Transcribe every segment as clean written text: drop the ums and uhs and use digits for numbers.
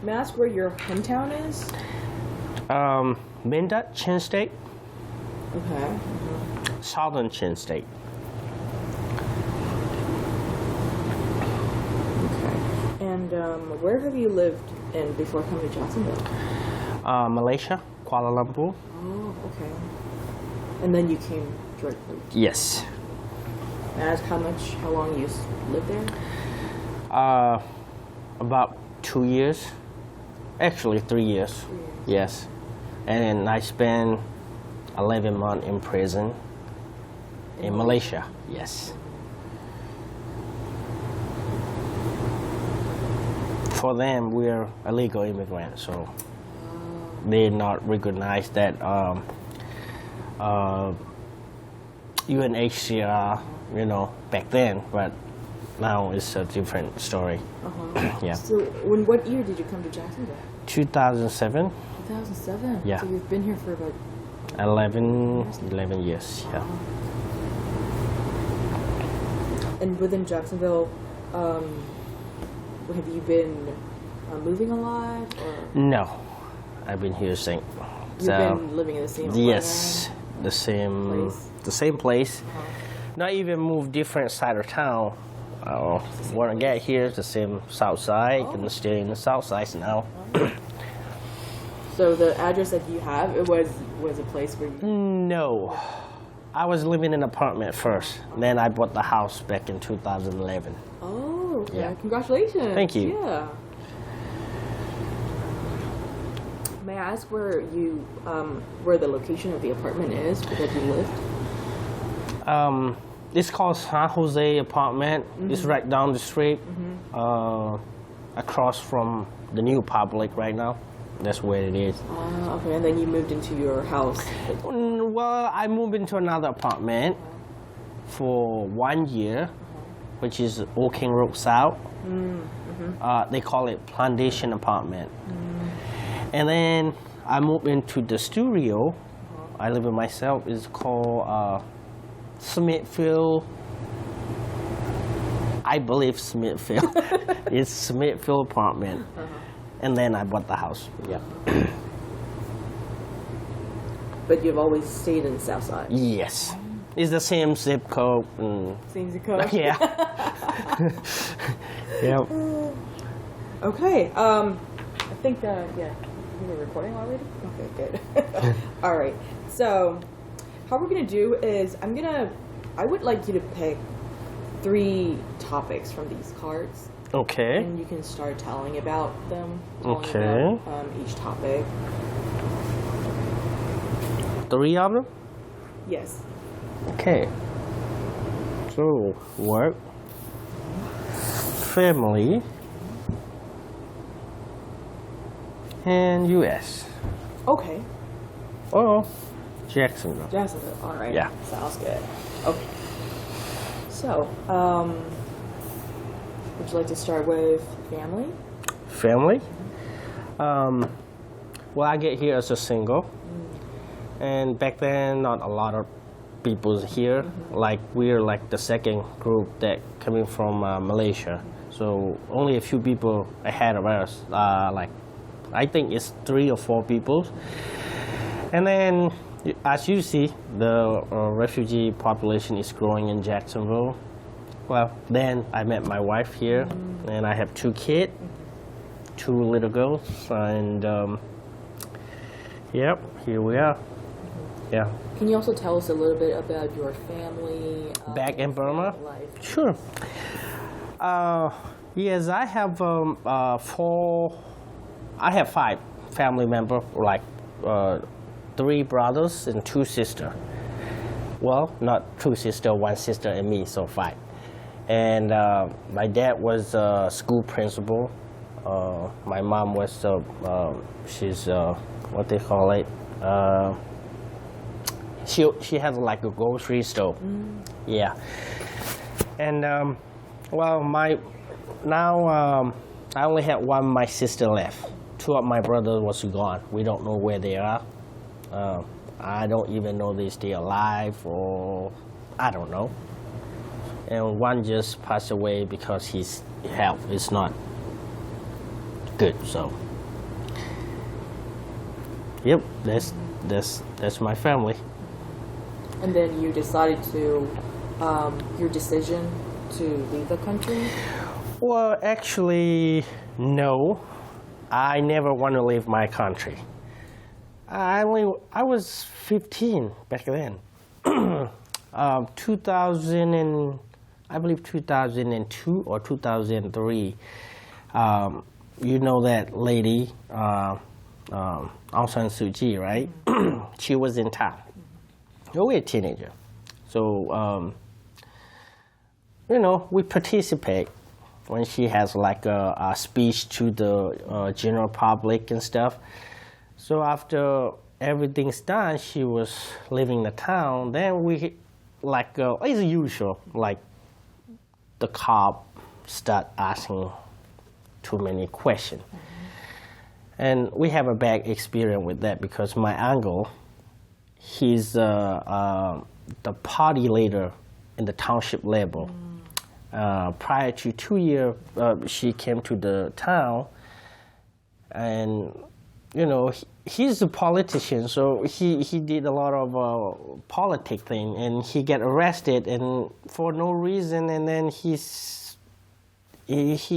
May I ask where your hometown is? Mindat, Chin State. Okay. Southern Chin State. Okay. And where have you lived in before coming to Jacksonville? Malaysia, Kuala Lumpur. Oh, okay. And then you came directly. Yes. May I ask how long you lived there? About 2 years. Actually, 3 years. 3 years. Yes. And then I spent 11 months in prison in Malaysia. Yes. For them, we're illegal immigrants, so they not recognize that UNHCR, back then, but now it's a different story. Yeah. So, what year did you come to Jacksonville? 2007. 2007. Yeah. So you've been here for about 11 years. Yeah. And within Jacksonville, have you been moving a lot? Or? No, I've been here since. You've been living in the same place? Yes, the same place. Not even moved different side of town. When I get here, the same south side, and stay in the south side now. So the address that you have, it was a place where you... No. I was living in an apartment first. Then I bought the house back in 2011. Oh, okay. Yeah. Congratulations. Thank you. Yeah. May I ask where the location of the apartment is that you lived? It's called San Jose apartment. It's right down the street, across from the new public right now. That's where it is. Okay, and then you moved into your house. Well, I moved into another apartment for 1 year, which is Old King Road South. They call it Plantation Apartment. And then I moved into the studio. I live with myself. It's called Smithfield. I believe Smithfield. It's Smithfield apartment. And then I bought the house. Yeah. But you've always stayed in the South Side? Yes. It's the same zip code. Same zip code? Yeah. Yep. Okay. I think, yeah, you were recording already? Okay, good. All right. So, how we're going to do is I would like you to pick 3 topics from these cards. Okay. And you can start telling about them. Okay. About, each topic. 3 of them? Yes. Okay. So, work, family, and U.S. Okay. Oh, Jacksonville. Jacksonville. All right. Yeah. Sounds good. Okay. So, would you like to start with family? Family? Well, I get here as a single. And back then, not a lot of people here. Like, we're like the second group that coming from Malaysia. So only a few people ahead of us. Like, I think it's 3 or 4 people. And then, as you see, the refugee population is growing in Jacksonville. Well, then I met my wife here, and I have 2 kids, 2 little girls, and yep, here we are. Yeah. Can you also tell us a little bit about your family? Back in Burma? Life? Sure. Yes, I have 5 family members, like 3 brothers and 2 sisters. Well, not 2 sisters, 1 sister and me, so 5. And my dad was a school principal. My mom was, she's, what they call it? She has like a grocery store. Yeah. And, well, now I only have 1 my sister left. 2 of my brothers was gone. We don't know where they are. I don't even know they still alive, or I don't know. And 1 just passed away because his health is not good. So, yep, that's my family. And then you decided to, your decision to leave the country? Well, actually, no. I never want to leave my country. I was 15 back then. 2000 and I believe 2002 or 2003. You know that lady, Aung San Suu Kyi, right? She was in town. We were a teenager, so we participate when she has like a speech to the general public and stuff. So after everything's done, she was leaving the town. Then we, like as usual, like the cop start asking too many questions. And we have a bad experience with that because my uncle, he's the party leader in the township level. Prior to 2 years, she came to the town, and he's a politician, so he did a lot of politic thing, and he get arrested and for no reason, and then he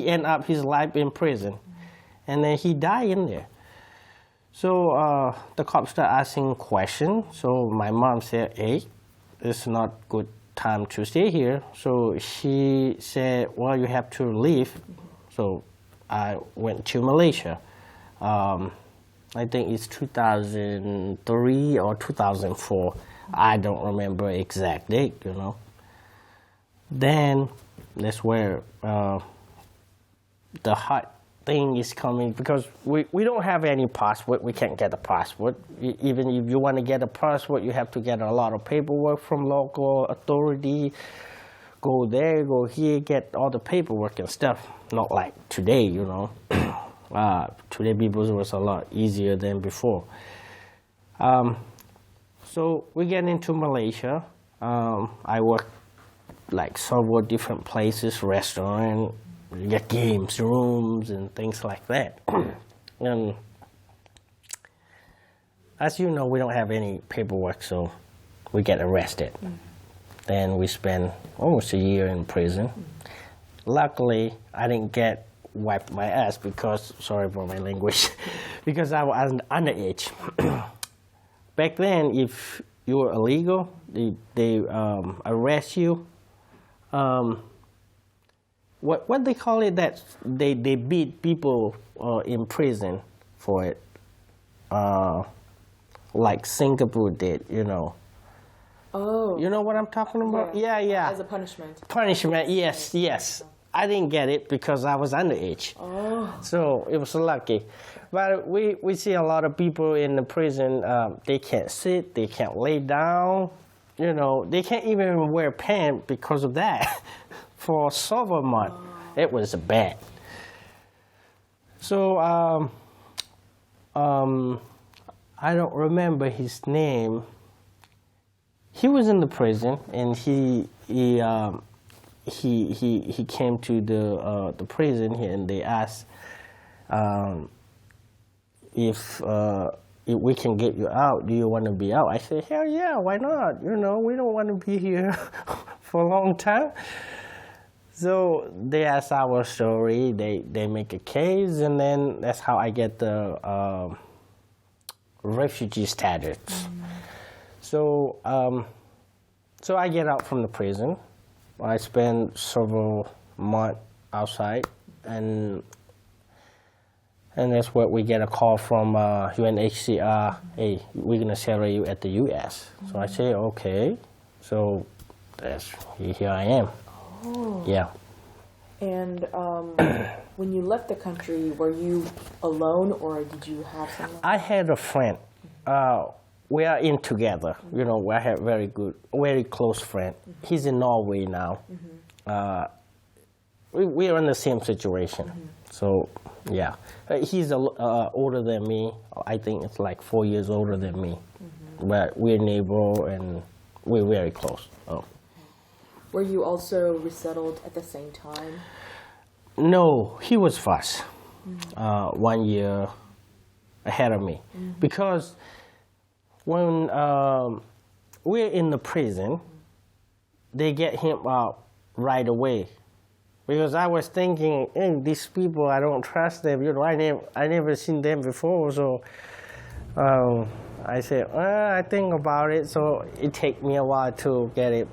end up his life in prison, and then he died in there. So the cops start asking questions. So my mom said, "Hey, it's not good time to stay here." So she said, "Well, you have to leave." So I went to Malaysia. I think it's 2003 or 2004. I don't remember exact date, Then that's where the hard thing is coming, because we don't have any passport. We can't get a passport. Even if you want to get a passport, you have to get a lot of paperwork from local authority. Go there, go here, get all the paperwork and stuff. Not like today, Today people was a lot easier than before. So we get into Malaysia. I worked like several different places, restaurant, get games rooms and things like that. And as you know, we don't have any paperwork, so we get arrested. Then we spend almost a year in prison. Luckily, I didn't get wiped my ass because, sorry for my language, because I was underage. Back then, if you were illegal, they arrest you. What they call it, that they beat people in prison for it, like Singapore did, Oh. You know what I'm talking about? Yeah. As a punishment. Punishment, yes. I didn't get it because I was underage. Oh. So it was lucky. But we see a lot of people in the prison, they can't sit, they can't lay down, they can't even wear pants because of that. For several months, it was bad. So I don't remember his name. He was in the prison, and he came to the prison here, and they asked if we can get you out. Do you want to be out? I said, hell yeah, why not? We don't want to be here for a long time. So they ask our story. They make a case, and then that's how I get the refugee status. So I get out from the prison. I spend several months outside, and that's where we get a call from UNHCR. Hey, we're gonna settle you at the U.S. So I say, okay. So here I am. Oh. Yeah. And when you left the country, were you alone, or did you have someone? I had a friend. We are in together. We have very close friend. He's in Norway now. We are in the same situation. So, yeah. He's older than me. I think it's like 4 years older than me. But we're neighbors, and we're very close. Oh. Were you also resettled at the same time? No, he was first. 1 year ahead of me. Because when we're in the prison, they get him out right away. Because I was thinking, hey, these people, I don't trust them. You know, I never seen them before, so I said, I think about it. So it take me a while to get it.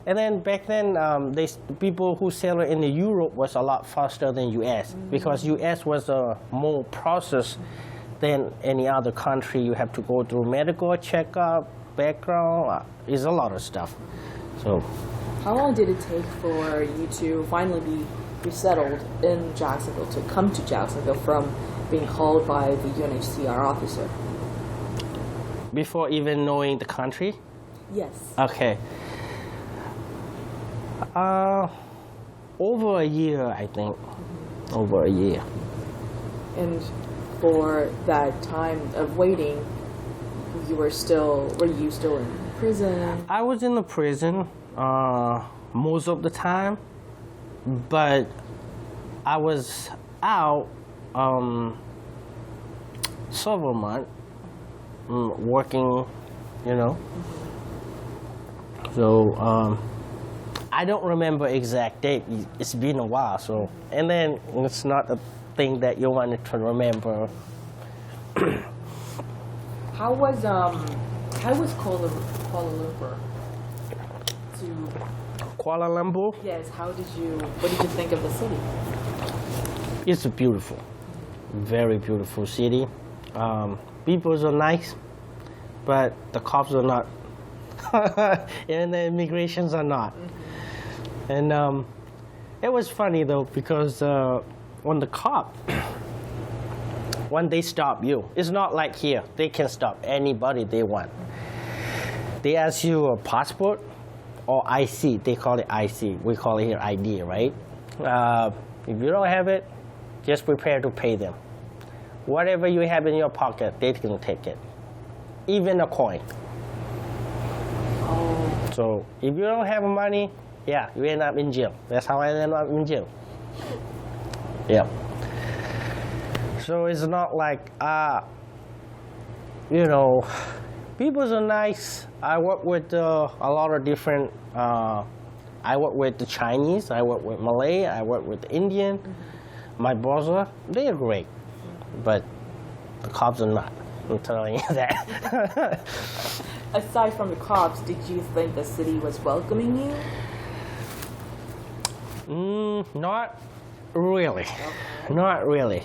And then back then, the people who sell it in the Europe was a lot faster than U.S. Because U.S. was a more process than any other country. You have to go through medical checkup, background. It's a lot of stuff. So. How long did it take for you to finally be resettled in Jacksonville, to come to Jacksonville from being hauled by the UNHCR officer? Before even knowing the country? Yes. Okay. Over a year, I think. Over a year. And for that time of waiting, were you still in prison? I was in the prison most of the time, but I was out several months working, you know. So I don't remember exact date. It's been a while, so and then it's not a thing that you wanted to remember. How was Kuala Lumpur? Kuala Lumpur? Yes. What did you think of the city? It's beautiful, very beautiful city. People are nice, but the cops are not, and the immigrations are not. And it was funny though, because when the cop, when they stop you, it's not like here. They can stop anybody they want. They ask you a passport or IC. They call it IC. We call it here ID, right? If you don't have it, just prepare to pay them. Whatever you have in your pocket, they can take it. Even a coin. Oh. So if you don't have money, yeah, you end up in jail. That's how I ended up in jail. Yeah. So it's not like, you know, people are nice. I work with a lot of different, I work with the Chinese, I work with Malay, I work with the Indian. My brother, they are great. But the cops are not. I'm telling you that. Aside from the cops, did you think the city was welcoming you? Not really. Okay. Not really.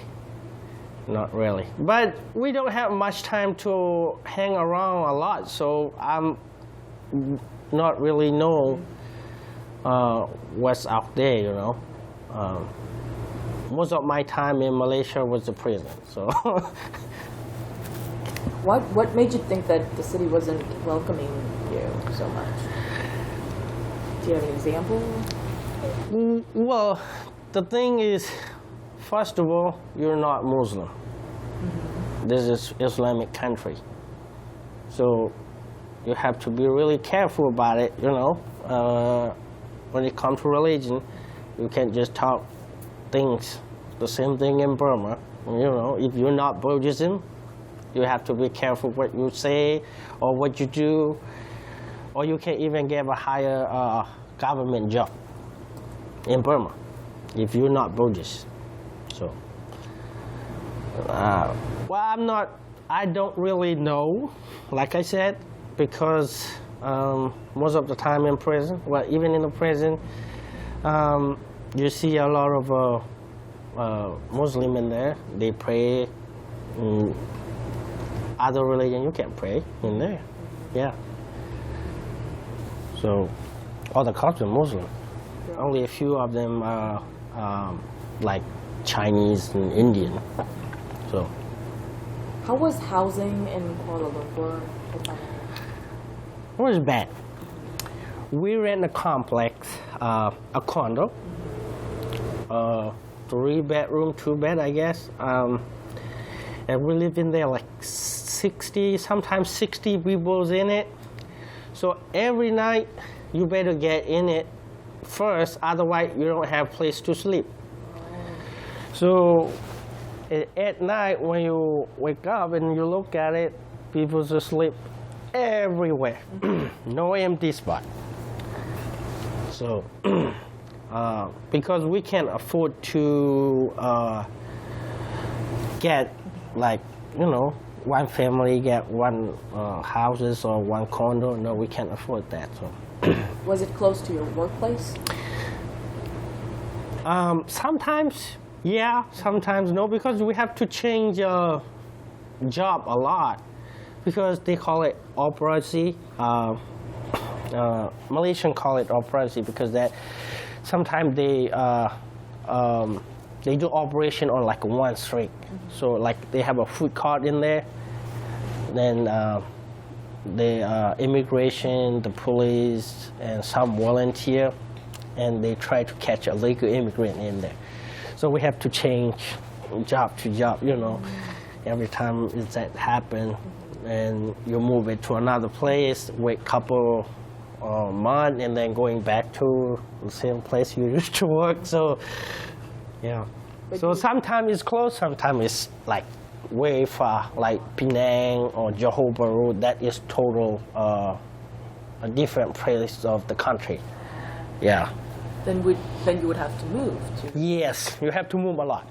Not really. But we don't have much time to hang around a lot, so I'm not really know what's out there, you know. Most of my time in Malaysia was the prison, so. What made you think that the city wasn't welcoming you so much? Do you have an example? Well, the thing is, first of all, you're not Muslim. This is Islamic country. So you have to be really careful about it, you know. When it comes to religion, you can't just talk things. The same thing in Burma. You know, if you're not Buddhism, you have to be careful what you say or what you do, or you can't even get a higher government job in Burma if you're not Buddhist. So, well, I don't really know, like I said, because most of the time in prison, well, even in the prison, you see a lot of Muslim in there. They pray. Other religion, you can't pray in there. Yeah. So, all the cops are Muslim. Only a few of them are like Chinese and Indian. So. How was housing in Kuala Lumpur? It was bad. We rent a complex, a condo, 3-bedroom, 2-bed, I guess. And we live in there like 60, sometimes 60 people in it. So every night you better get in it first, otherwise you don't have place to sleep. So At night, when you wake up and you look at it, people just sleep everywhere. No empty spot. So, because we can't afford to get, like, one family get one houses or one condo. No, we can't afford that. So. Was it close to your workplace? Sometimes, yeah. Sometimes no, because we have to change job a lot, because they call it operasi. Malaysian call it operasi because that sometimes they do operation on like one street. So like they have a food cart in there, then the immigration, the police, and some volunteer, and they try to catch a legal immigrant in there. So we have to change job to job, every time that happen, and you move it to another place, wait couple months, and then going back to the same place you used to work. So, yeah. So sometimes it's close, sometimes it's like way far, like Penang or Johor Bahru. That is total a different place of the country. Yeah. Then you would have to move to. Yes, you have to move a lot.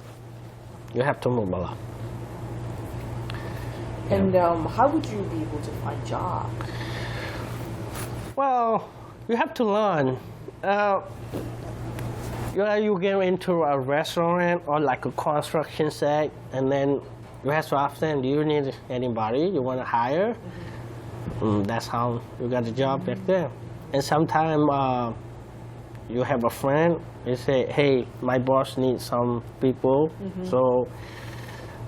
You have to move a lot. And how would you be able to find jobs? Well, you have to learn. You get into a restaurant or like a construction site, and then you have to ask them, do you need anybody you want to hire? That's how you got the job back there. And sometimes you have a friend, you say, hey, my boss needs some people, so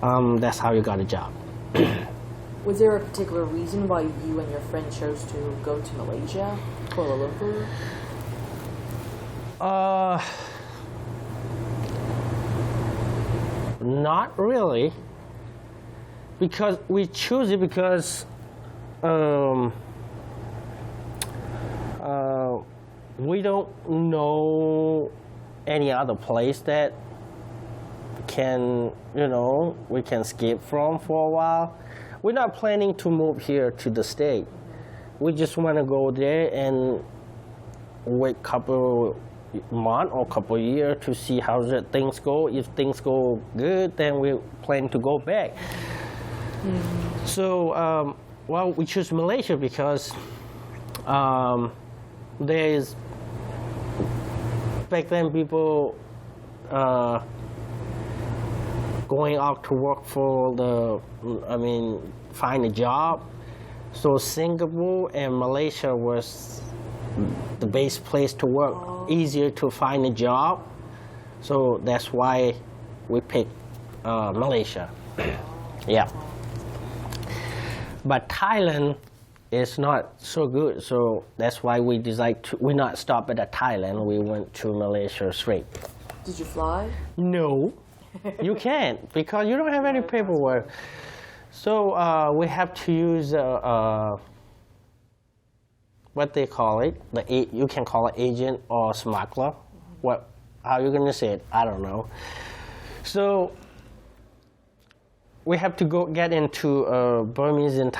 that's how you got a job. Was there a particular reason why you and your friend chose to go to Malaysia, Kuala Lumpur? Not really, because we choose it because we don't know any other place that can, we can escape from for a while. We're not planning to move here to the state. We just want to go there and wait couple month or couple years to see how things go. If things go good, then we plan to go back. So, we choose Malaysia because there's back then people going out to work for find a job. So Singapore and Malaysia was the best place to work, easier to find a job. So that's why we picked Malaysia. Yeah. But Thailand is not so good, so that's why we decided we not stop at Thailand. We went to Malaysia straight. Did you fly? No, you can't because you don't have any paperwork. So we have to use what they call it. You can call it agent or smuggler. How you gonna say it? I don't know. So we have to get into Burma and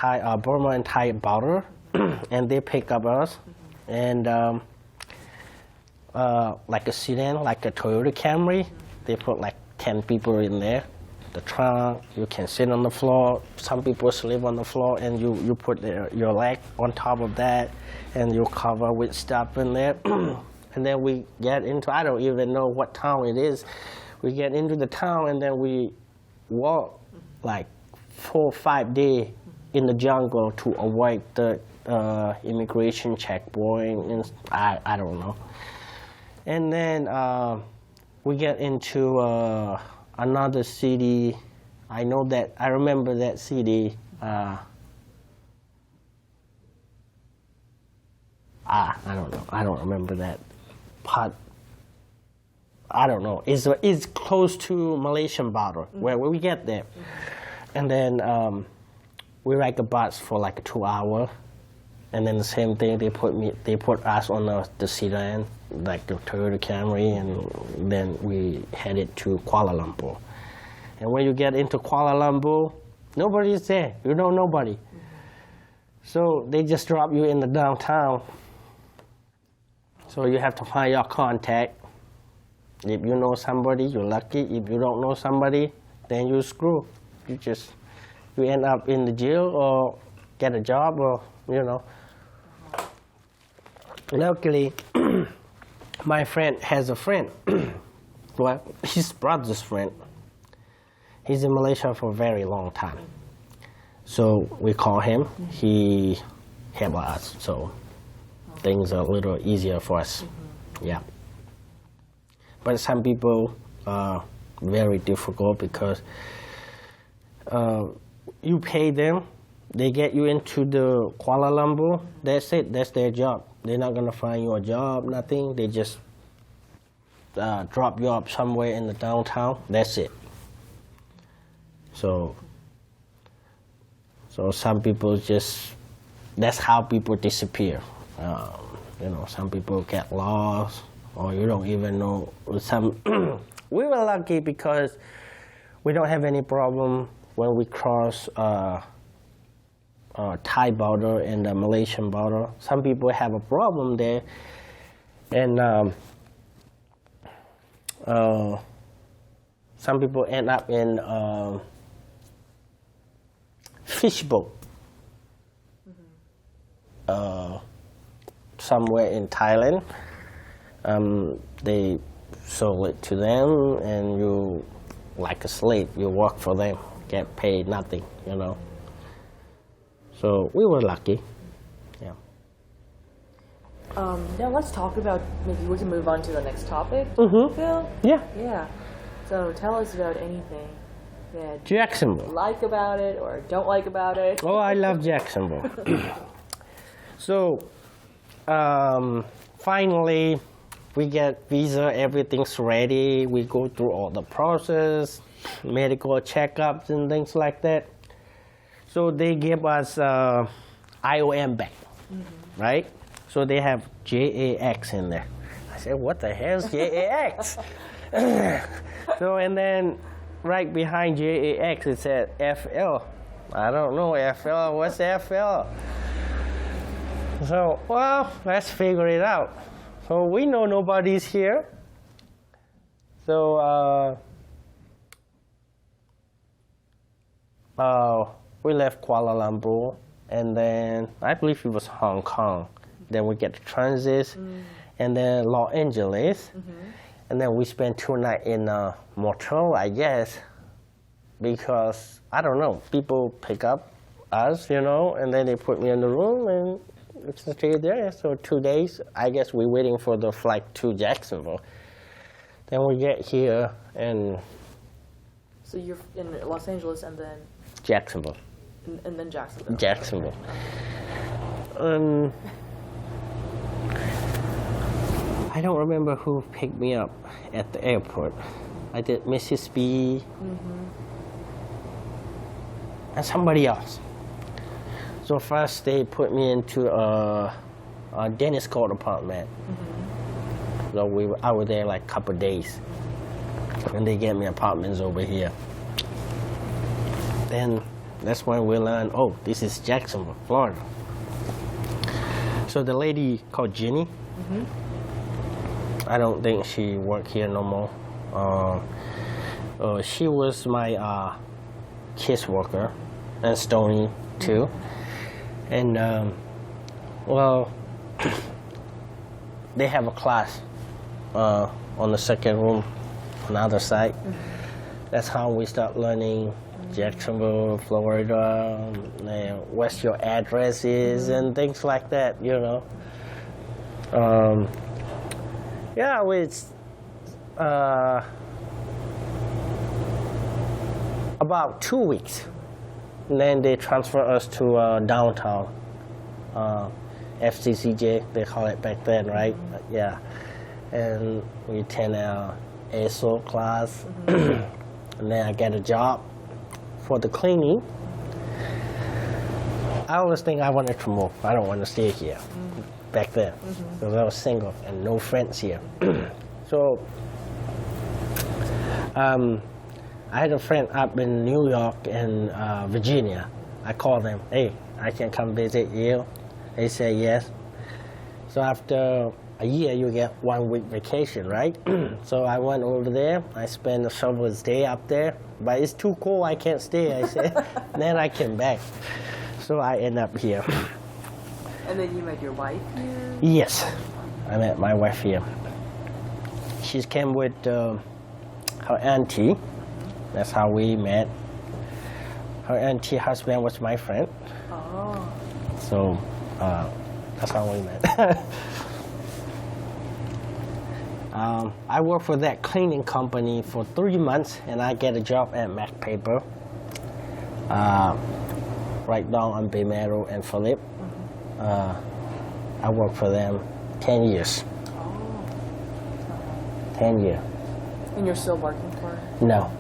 Thai border, and they pick up us, and like a sedan, like a Toyota Camry, they put like 10 people in there. The trunk, you can sit on the floor. Some people sleep on the floor, and you put your leg on top of that, and you cover with stuff in there. And then we get into, I don't even know what town it is. We get into the town, and then we walk like 4 or 5 days in the jungle to avoid the immigration checkpoint, and I don't know. And then we get into another city. I remember that city. I don't know. I don't remember that part. I don't know. It's close to Malaysian border where we get there, and then we ride a bus for like 2 hours, and then the same thing. They put us on the sedan, like the Toyota Camry, and then we headed to Kuala Lumpur. And when you get into Kuala Lumpur, nobody is there. You know nobody. So they just drop you in the downtown. So you have to find your contact. If you know somebody, you're lucky. If you don't know somebody, then you're screwed. You end up in the jail or get a job or, you know. Luckily, my friend has a friend. Well, his brother's friend. He's in Malaysia for a very long time. So we call him. He helped us. So things are a little easier for us. Yeah. But some people are very difficult because you pay them, they get you into the Kuala Lumpur, that's it, that's their job. They're not going to find you a job, nothing. They just drop you up somewhere in the downtown, that's it. So some people just, that's how people disappear. You know, some people get lost, or you don't even know. We were lucky because we don't have any problem when we cross Thai border and the Malaysian border. Some people have a problem there, and some people end up in fish boat somewhere in Thailand. They sold it to them, and you, like a slave, you work for them, get paid nothing, you know. So we were lucky, yeah. Now let's talk about, maybe we can move on to the next topic, Phil? Yeah. Yeah. So tell us about anything that Jacksonville. you like about it or don't like about it. Oh, I love Jacksonville. So, finally, we get visa, everything's ready. We go through all the process, medical checkups and things like that. So they give us IOM back, right? So they have JAX in there. I said, what the hell is JAX? So, and then right behind JAX, it said FL. I don't know FL, what's FL? So, well, let's figure it out. So we know nobody's here. So we left Kuala Lumpur, and then I believe it was Hong Kong. Then we get to transit, and then Los Angeles, and then we spent 2 nights in a motel, I guess, because I don't know. People pick up us, you know, and then they put me in the room and stay there. So 2 days, I guess we're waiting for the flight to Jacksonville. Then we get here and... So you're in Los Angeles and then... Jacksonville. And then Jacksonville. Jacksonville. I don't remember who picked me up at the airport. I did Mrs. B and somebody else. So first they put me into a Dennis Court apartment. So I was there like a couple of days. And they gave me apartments over here. Then that's when we learned, oh, this is Jacksonville, Florida. So the lady called Jenny, I don't think she worked here no more. She was my case worker, and Stoney too. And well, they have a class on the second room on the other side. That's how we start learning Jacksonville, Florida, what's your address is, and things like that, you know. Yeah, it's about 2 weeks. And then they transfer us to downtown, FCCJ, they call it back then, right? Yeah. And we attend our ASO class, and then I get a job for the cleaning. I always think I wanted to move. I don't want to stay here back then, because I was single and no friends here. So I had a friend up in New York and Virginia. I called them, hey, I can come visit you. They said yes. So after a year, you get 1 week vacation, right? So I went over there. I spent a several days up there, but it's too cold. I can't stay. I said. Then I came back. So I end up here. And then you met your wife here? Yes, I met my wife here. She came with her auntie. That's how we met. Her auntie husband was my friend. Oh. So that's how we met. I worked for that cleaning company for 3 months, and I get a job at Mac Paper, right down on Bay Meadow and Phillip. I worked for them 10 years. Oh. 10 years. And you're still working for it? No.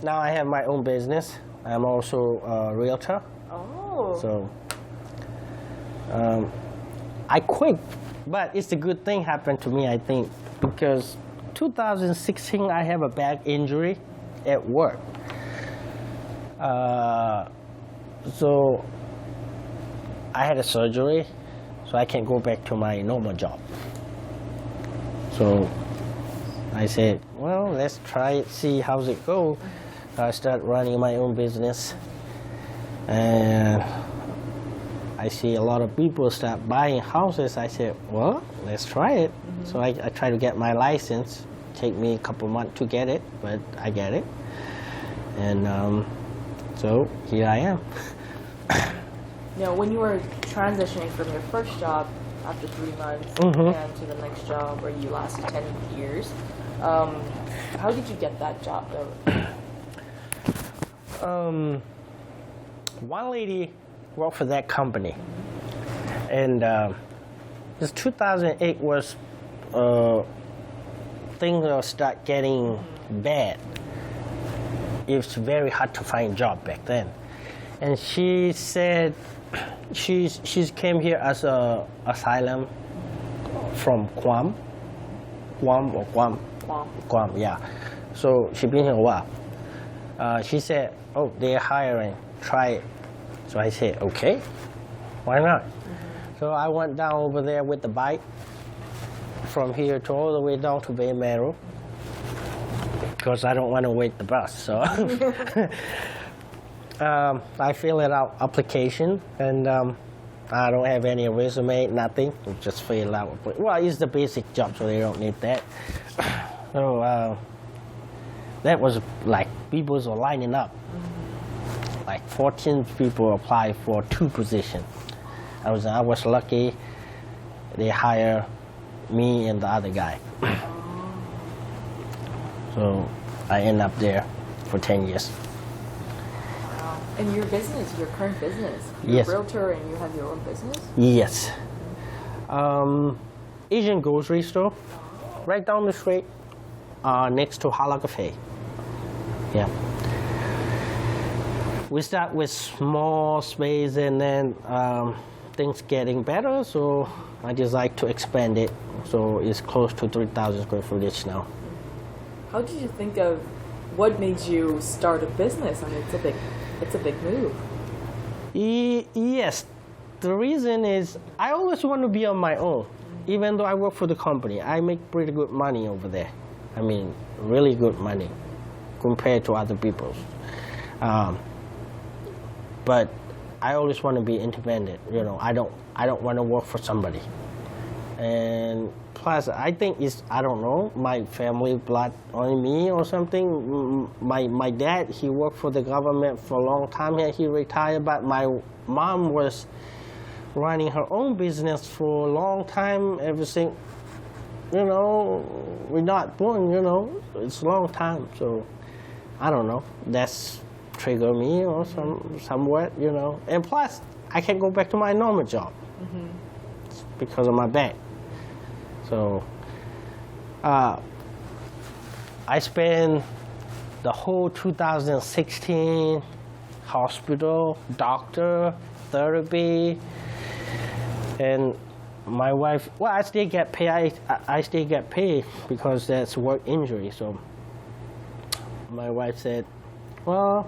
Now I have my own business. I'm also a realtor. Oh. So I quit, but it's a good thing happened to me, I think, because 2016 I have a back injury at work. So I had a surgery, so I can go back to my normal job. So I said, well, let's try it, see how's it go. I start running my own business, and I see a lot of people start buying houses. I said, well, let's try it. So I try to get my license. Take me a couple months to get it, but I get it. And so here I am. Now, when you were transitioning from your first job after 3 months and to the next job where you lasted 10 years, how did you get that job though? One lady worked for that company, and this 2008 was things start getting bad. It's very hard to find a job back then, and she said she's came here as a asylum from Guam, yeah. So she been here a while. She said, oh, they're hiring, try it. So I said, okay, why not? So I went down over there with the bike from here to all the way down to Bay Meadow because I don't want to wait the bus. So I fill it out application, and I don't have any resume, nothing. Just fill out. Well, it's the basic job, so they don't need that. So that was like people were lining up. Like 14 people applied for 2 positions. I was lucky. They hired me and the other guy. So I ended up there for 10 years. Wow. And your business, your current business, you're Yes. a realtor and you have your own business? Yes. Asian grocery store, right down the street, next to Hala Cafe. Yeah. We start with small space, and then things getting better, so I decide to expand it. So it's close to 3,000 square footage now. How did you think of what made you start a business? I mean, it's a big move. Yes. The reason is I always want to be on my own. Even though I work for the company, I make pretty good money over there. I mean, really good money compared to other people. But I always want to be independent. You know, I don't want to work for somebody. And plus, I think it's, I don't know, my family blood on me or something. My dad, he worked for the government for a long time here. He retired, but my mom was running her own business for a long time. Everything, you know, we're not born, you know, it's a long time. So I don't know, that's trigger me or somewhat, you know. And plus, I can go back to my normal job because of my back. So I spent the whole 2016 hospital, doctor, therapy, and my wife, well, I still get paid. I still get paid because that's work injury. So my wife said, well,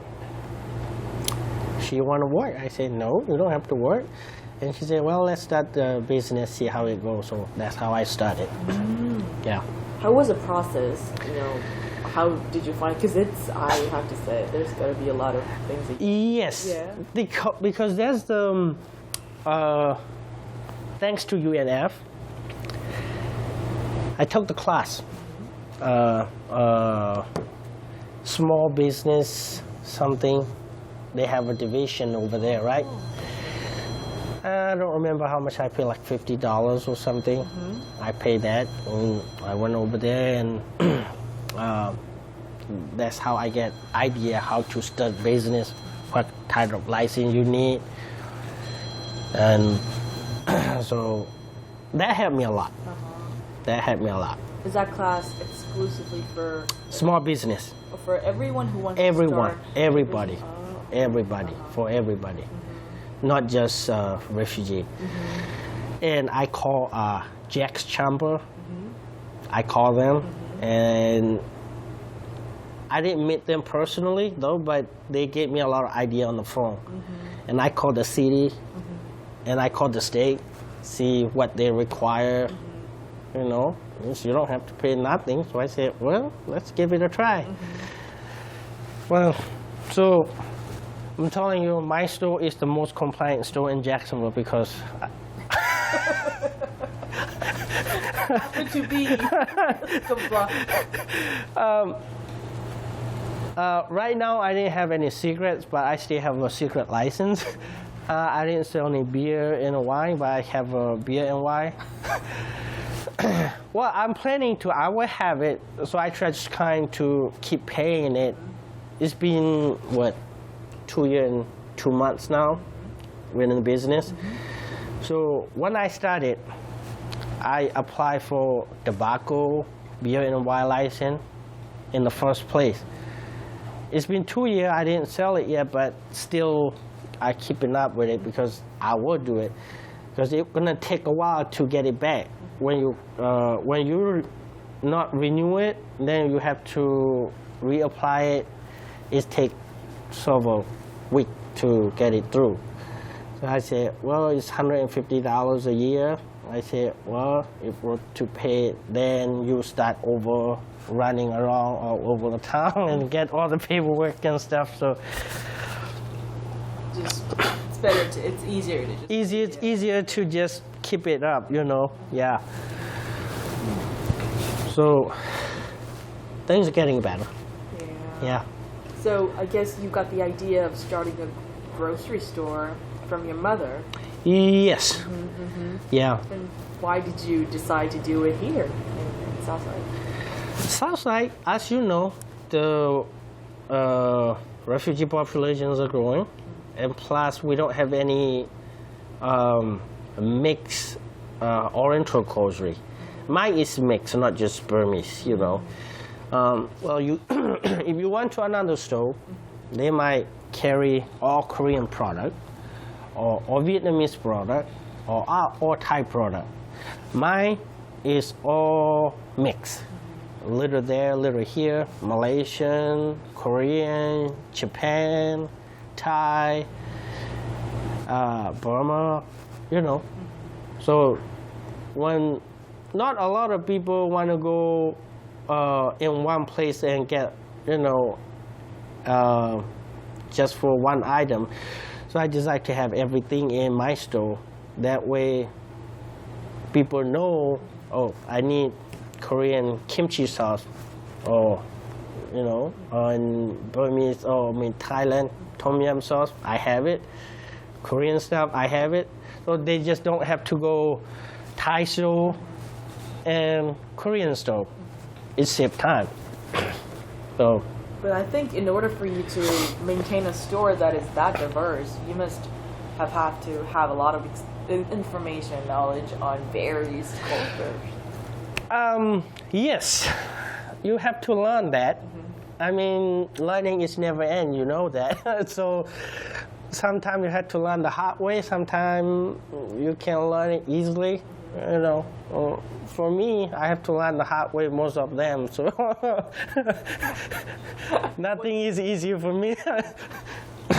she want to work. I said, no, you don't have to work. And she said, well, let's start the business, see how it goes. So that's how I started. Yeah. How was the process? You know, how did you find? Because I have to say, there's got to be a lot of things. That Yes. Yeah. Because there's the, thanks to UNF, I took the class. Small business, something. They have a division over there, right? I don't remember how much I paid, like $50 or something. I paid that, and I went over there, and that's how I get idea how to start business, what type of license you need, and so that helped me a lot. That helped me a lot. Is that class exclusively for Small business. for everyone who wants Everyone, to start? everybody, Oh. everybody, for everybody, not just refugee. And I call Jack's Chamber. I call them, and I didn't meet them personally though, but they gave me a lot of idea on the phone. And I called the city, and I called the state, see what they require. You know, you don't have to pay nothing. So I said, well, let's give it a try. Well, so I'm telling you, my store is the most compliant store in Jacksonville because To be compliant. right now I didn't have any secrets, but I still have a secret license. I didn't sell any beer and wine, but I have a beer and wine. Well, I'm planning to. I will have it, so I try just kind to keep paying it. It's been what, 2 years and 2 months now, we're in the business. So when I started, I applied for tobacco, beer and wine license in the first place. It's been 2 years. I didn't sell it yet, but still, I keeping up with it because I will do it. Because it's gonna take a while to get it back. When you not renew it, then you have to reapply it. It takes sort of a week to get it through. So I said, well, it's $150 a year. I said, well, if we're to pay it, then you start over running around all over the town and get all the paperwork and stuff. So Just it's better to. It's easier to just. it's easier to just keep it up, you know. Yeah. So things are getting better. Yeah. So I guess you got the idea of starting a grocery store from your mother. Yes. Yeah. And why did you decide to do it here in Southside? Southside, as you know, the refugee populations are growing, and plus we don't have any mixed Oriental culture. Mine is mixed, not just Burmese, you know. Well, you if you went to another store, they might carry all Korean product, or Vietnamese product, or Thai product. Mine is all mixed. A little there, a little here, Malaysian, Korean, Japan, Thai, Burma, you know. So when not a lot of people want to go in one place and get, you know, just for one item. So I decided to have everything in my store. That way people know, oh, I need Korean kimchi sauce, or, you know, in Burmese, or Thailand tom yum sauce, I have it. Korean stuff, I have it. So they just don't have to go Thai store and Korean store. It saves time. So. But I think in order for you to maintain a store that is that diverse, you must have to have a lot of information, knowledge on various cultures. Yes, you have to learn that. I mean, learning is never end, you know that. So sometimes you have to learn the hard way, sometimes you can learn it easily. You know, for me, I have to learn the hard way most of them. So nothing is easy for me.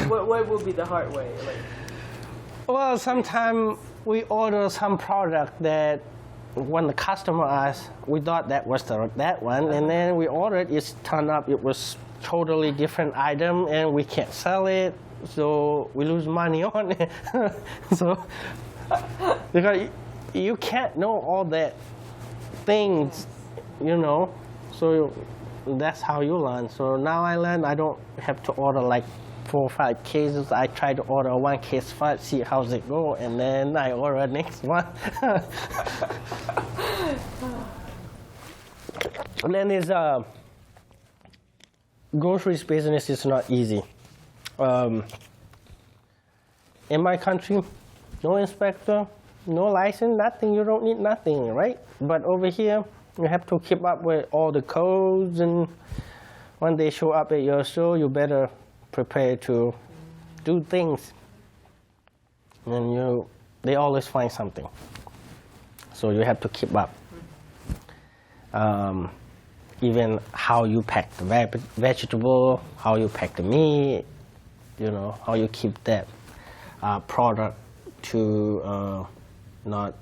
What would be the hard way? Like, Well, sometimes we order some product that when the customer asks, we thought that was that one, and then we ordered, it turned up it was totally different item, and we can't sell it, so we lose money on it. So because you can't know all that things, you know, so that's how you learn. So now I learn I don't have to order like 4 or 5 cases. I try to order 1 case first, see how's it go, and then I order next one. And then there's groceries business is not easy. In my country, no inspector, no license, nothing. You don't need nothing, right? But over here, you have to keep up with all the codes, and when they show up at your store, you better prepare to do things. And they always find something. So you have to keep up. Even how you pack the vegetable, how you pack the meat, you know, how you keep that product to not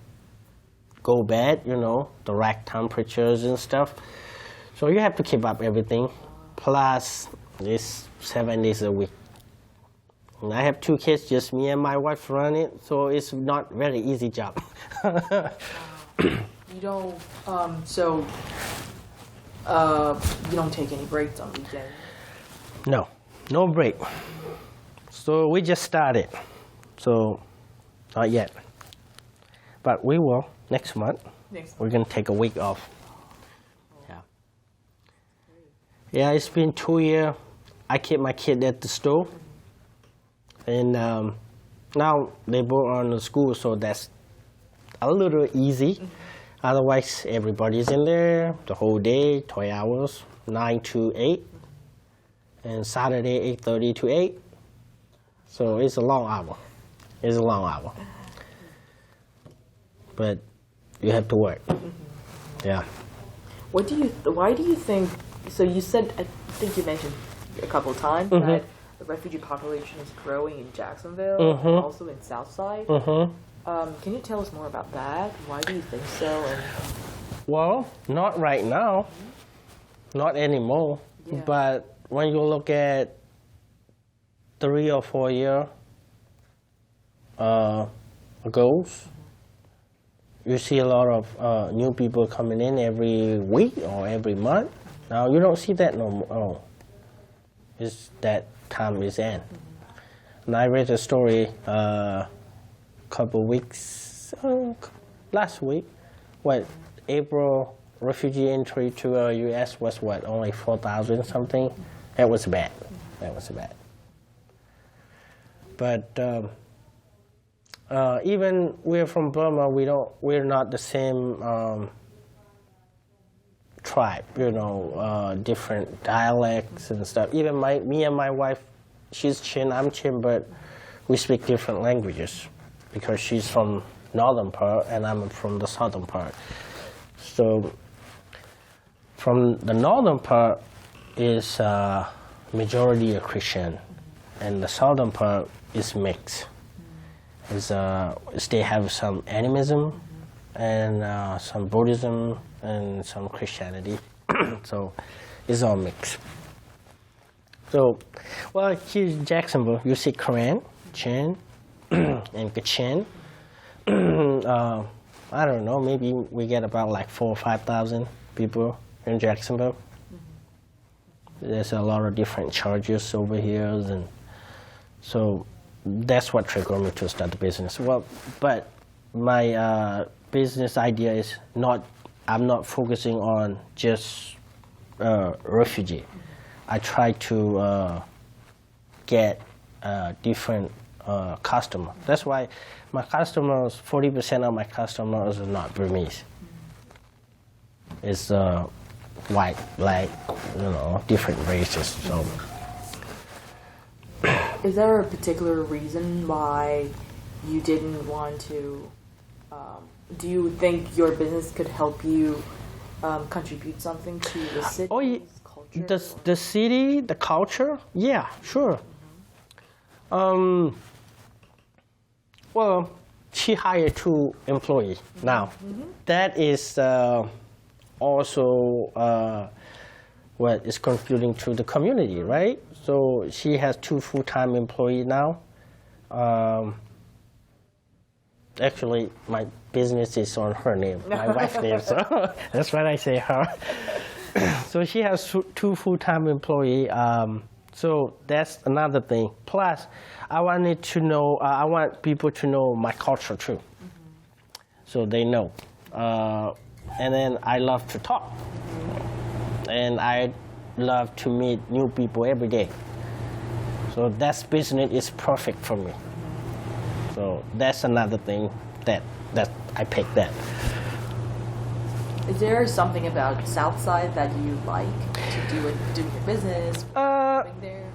go bad, you know, the rack temperatures and stuff. So you have to keep up everything. Plus, it's 7 days a week. And I have 2 kids, just me and my wife run it, so it's not very easy job. you don't, you don't take any breaks on weekends? No break. So we just started, so not yet. But we will next month. We're gonna take a week off. Yeah. Yeah, it's been 2 years. I keep my kid at the store, and now they both are in the school, so that's a little easy. Otherwise, everybody's in there the whole day, 12 hours, 9 to 8, and Saturday 8:30 to 8. So it's a long hour. It's a long hour. But you have to work. Yeah. Why do you think, so you said, I think you mentioned a couple of times that the refugee population is growing in Jacksonville, and also in Southside. Can you tell us more about that? Why do you think so? Well, not right now. Not anymore. Yeah. But when you look at 3 or 4 years ago, you see a lot of new people coming in every week or every month. Now you don't see that no more. Oh, it's that time is in. And I read a story couple weeks last week. April refugee entry to U.S. was only 4,000 something. That was bad. But even we're from Burma, we're not the same tribe, you know, different dialects and stuff. Even me and my wife, she's Chin, I'm Chin, but we speak different languages because she's from northern part and I'm from the southern part. So from the northern part is majority a Christian, and the southern part is mixed. They have some animism and some Buddhism and some Christianity. So it's all mixed. So, well, here in Jacksonville, you see Korean, Chin, and Kachin. I don't know, maybe we get about like 4,000 or 5,000 people in Jacksonville. There's a lot of different charges over here, and so that's what triggered me to start the business. Well, but my business idea is I'm not focusing on just refugee. I try to get different customer. That's why my customers, 40% of my customers are not Burmese. It's white, black, you know, different races. So. Is there a particular reason why you didn't want to do you think your business could help you contribute something to the city's culture? The city, the culture, yeah, sure. Well, she hired 2 employees now. That is also what is contributing to the community, right? So she has 2 full-time employees now. Actually, my business is on her name, my wife's name, so that's why I say her. So she has 2 full-time employees. So that's another thing. Plus, I want people to know my culture too, so they know. And then I love to talk, and I love to meet new people every day. So that business is perfect for me. So that's another thing that I picked that. Is there something about Southside that you like to do with doing your business? Living there?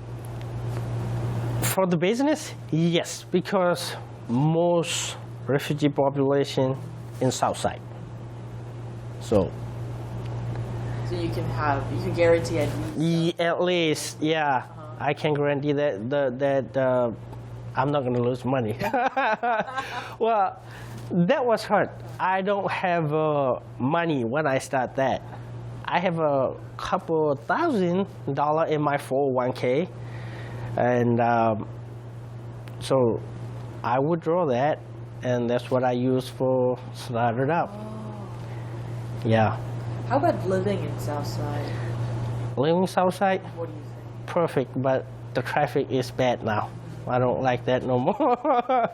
For the business, yes, because most refugee population in Southside. So you can guarantee at least, yeah, I can guarantee that I'm not going to lose money. Well, that was hard. I don't have money when I start that. I have a couple $1,000 in my 401k, and so I withdraw that, and that's what I use for start it up. Yeah. How about living in Southside? Living Southside? What do you think? Perfect, but the traffic is bad now. I don't like that no more.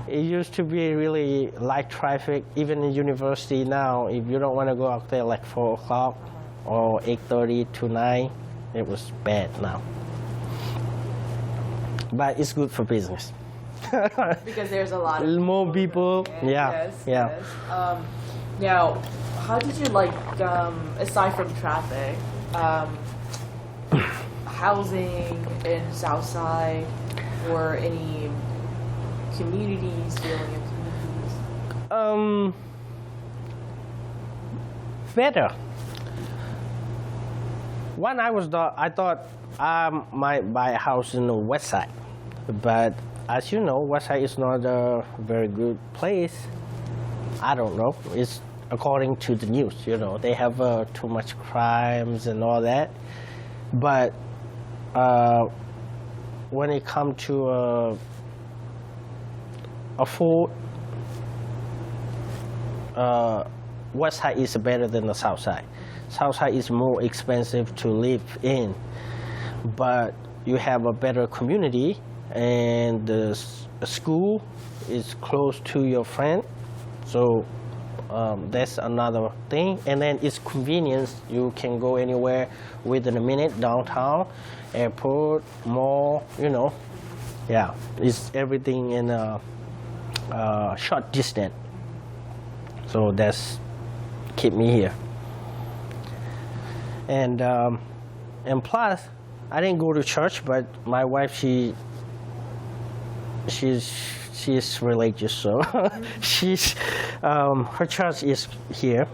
It used to be really light traffic, even in university now. If you don't want to go out there like 4 o'clock or 8:30 to 9, it was bad now. But it's good for business. Because there's a lot of more people. Yeah. Yes, yeah. Yes. Now, how did you aside from traffic, housing in Southside or any communities, feeling of communities? Better. When I thought I might buy a house in the west side, but as you know, west side is not a very good place. I don't know. It's according to the news. They have too much crimes and all that. But when it comes to afford, west side is better than the south side. South side is more expensive to live in, but you have a better community, and the school is close to your friend, so that's another thing. And then it's convenience. You can go anywhere within a minute, downtown, airport, mall, Yeah, it's everything in a short distance. So that's keep me here. And plus, I didn't go to church, but my wife, she's religious, so her church is here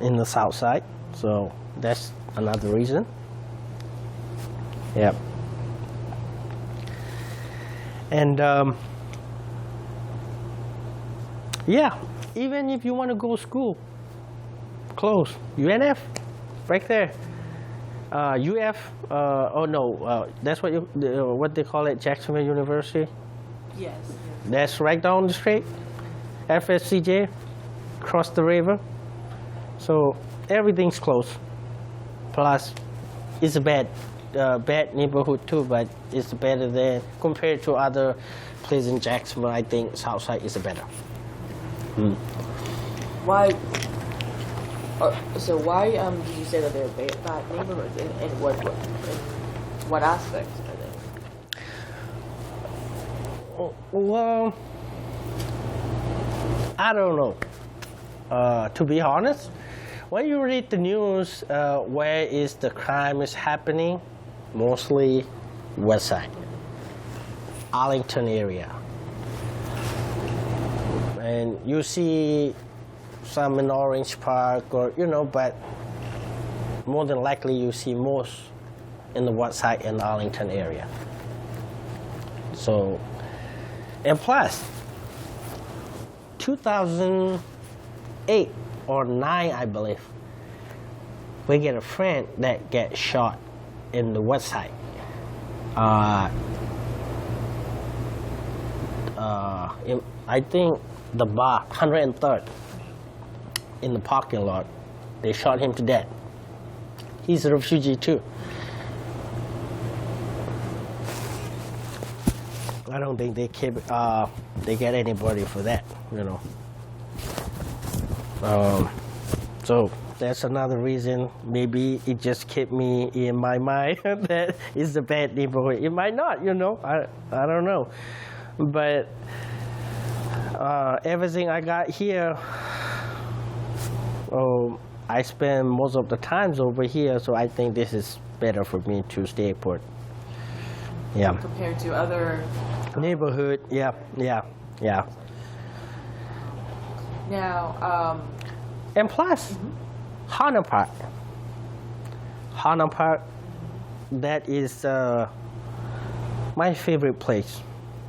in the south side, so that's another reason. Yep. And yeah, even if you want to go to school, close. UNF, right there. UF, that's what they call it, Jacksonville University. Yes. That's right down the street. FSCJ, across the river. So everything's close. Plus, it's a bad neighborhood too, but it's better than compared to other places in Jacksonville. I think Southside is better. Why? So why did you say that they're bad neighborhoods? In what aspects are they? Well, I don't know. To be honest, when you read the news, where is the crime is happening? Mostly West Side, Arlington area. and you see some in Orange Park or, but more than likely you see most in the West Side and Arlington area. So, and plus, 2008 or 9, I believe, we get a friend that get shot in the West Side. I think the bar, 103rd, in the parking lot, they shot him to death. He's a refugee too. I don't think they get anybody for that, So that's another reason. Maybe it just kept me in my mind that it's a bad neighborhood. It might not, I don't know. But everything I got here, I spend most of the times over here, so I think this is better for me to stay put. Yeah. Compared to other neighborhood, yeah. Now, and plus, Hana Park. That is my favorite place.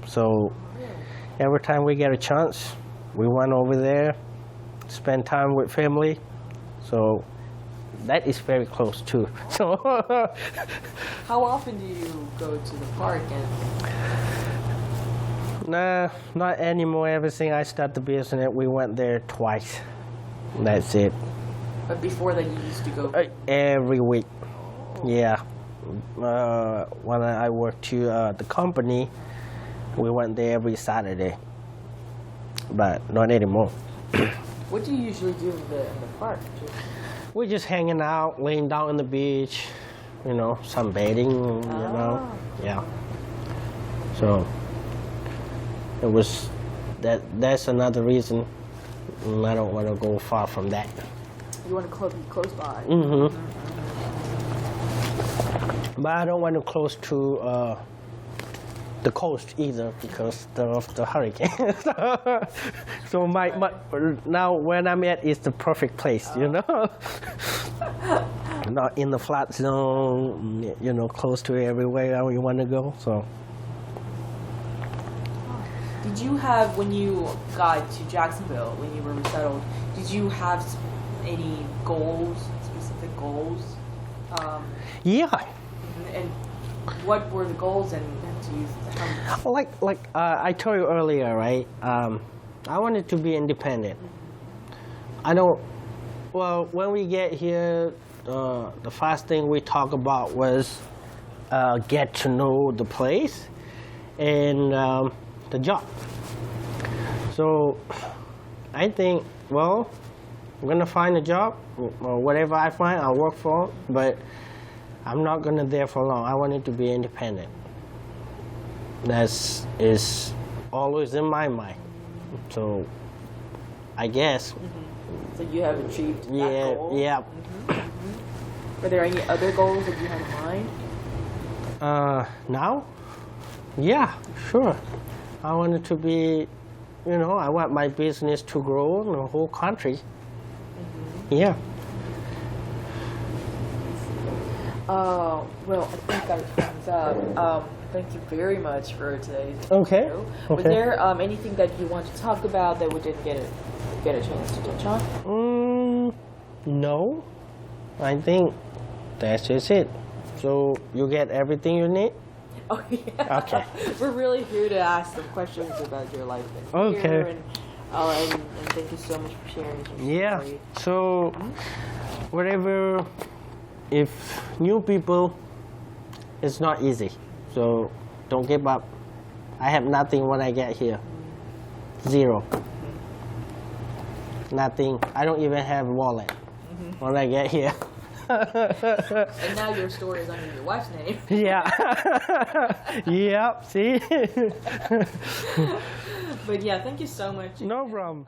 So every time we get a chance, we went over there, spend time with family. So that is very close too. So how often do you go to the park? Nah, not anymore. Ever since I started the business, we went there twice. That's it. But before that, you used to go? Every week. Yeah. When I worked to the company, we went there every Saturday. But not anymore. What do you usually do in the park? We're just hanging out, laying down on the beach, sunbathing, Yeah. So it was that's another reason I don't want to go far from that. You want to be close by. But I don't want to close to the coast either because of the hurricane. So my now where I'm at is the perfect place, Not in the flat zone, close to everywhere you want to go. So. Did you have, when you got to Jacksonville, when you were resettled, did you have any goals, specific goals? Yeah. And what were the goals, and Like I told you earlier, right? I wanted to be independent. When we get here, the first thing we talk about was get to know the place and the job. So I think, I'm going to find a job, or whatever I find, I'll work for it, but I'm not going to there for long. I wanted to be independent. That is always in my mind. So I guess. So you have achieved that goal? Yeah. Were there any other goals that you had in mind? Now? Yeah, sure. I wanted to be, I want my business to grow in the whole country. Yeah. Well, I think that time's up. Thank you very much for today's Okay. interview. Was there anything that you want to talk about that we didn't get a chance to touch on? No. I think that's just it. So you get everything you need? Oh, yeah. Okay. We're really here to ask some questions about your life and Okay. career, and thank you so much for sharing your story. So whatever, if new people, it's not easy. So don't give up. I have nothing when I get here. Zero. Nothing. I don't even have a wallet when I get here. And now your store is under your wife's name. Yeah. Yep, see? But yeah, thank you so much. No problem.